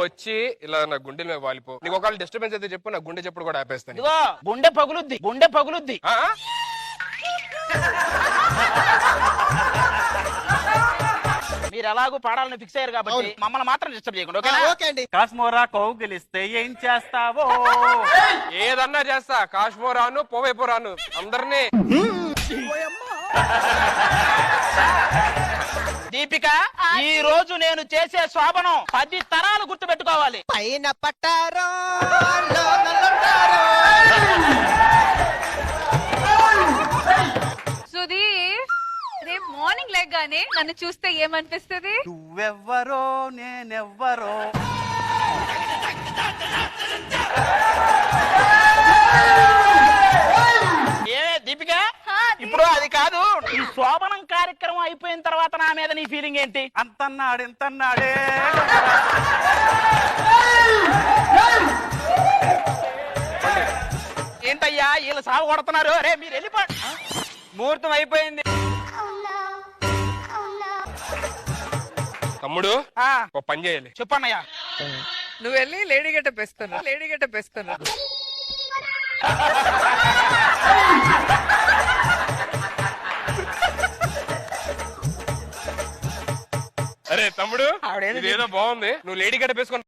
వచ్చి ఇలా నా గుండెల మీద వాలిపో. నీకు ఒకవేళ డిస్టర్బెన్స్ అయితే చెప్పు, నా గుండె చెప్పుడు కూడా ఆపేస్తాను. ఇదిగో గుండె పగులుద్ది, గుండె పగులుద్ది. మీరు ఎలాగో పాడాలని ఫిక్స్ అయ్యారు కాబట్టి మమ్మల్ని మాత్రం డిస్టర్బ్ చేయకుండా, ఓకే అండి? కాస్మోరా కౌగిలిస్తే ఏం చేస్తావో? ఏదన్నా చేస్తా, కాశ్మోరాను పోవైపోరాను అందరినీ. దీపిక, ఈ రోజు నేను చేసే శోభనం 10 తరాలు గుర్తు పెట్టుకోవాలి. పైన పట్టారో సుధీర్, రేపు మార్నింగ్ లెగ్గానే నన్ను చూస్తే ఏమనిపిస్తుంది? నువ్వెవ్వరో నేనెవ్వరో. ఏమే దీపిక, ఇప్పుడు అది కాదు, ఈ శోభనం కార్యక్రమం అయిపోయిన తర్వాత నా మీద నీ ఫీలింగ్ ఏంటి? అంతన్నాడు ఇంతన్నాడే. ఏంటయ్యా వీళ్ళు సాగు కొడుతున్నారు? అరే మీరు వెళ్ళిపో. ముహూర్తం అయిపోయింది. తమ్ముడు ఓ పని చేయాలి. చెప్పన్నయ్యా. నువ్వు వెళ్ళి లేడీ గెటప్ వేస్తున్నావు, లేడీ గెటప్ వేస్తున్నావు. అరే తమ్ముడు, ఇదేదో బాగుంది. నువ్వు లేడీ గెటప్ వేసుకొని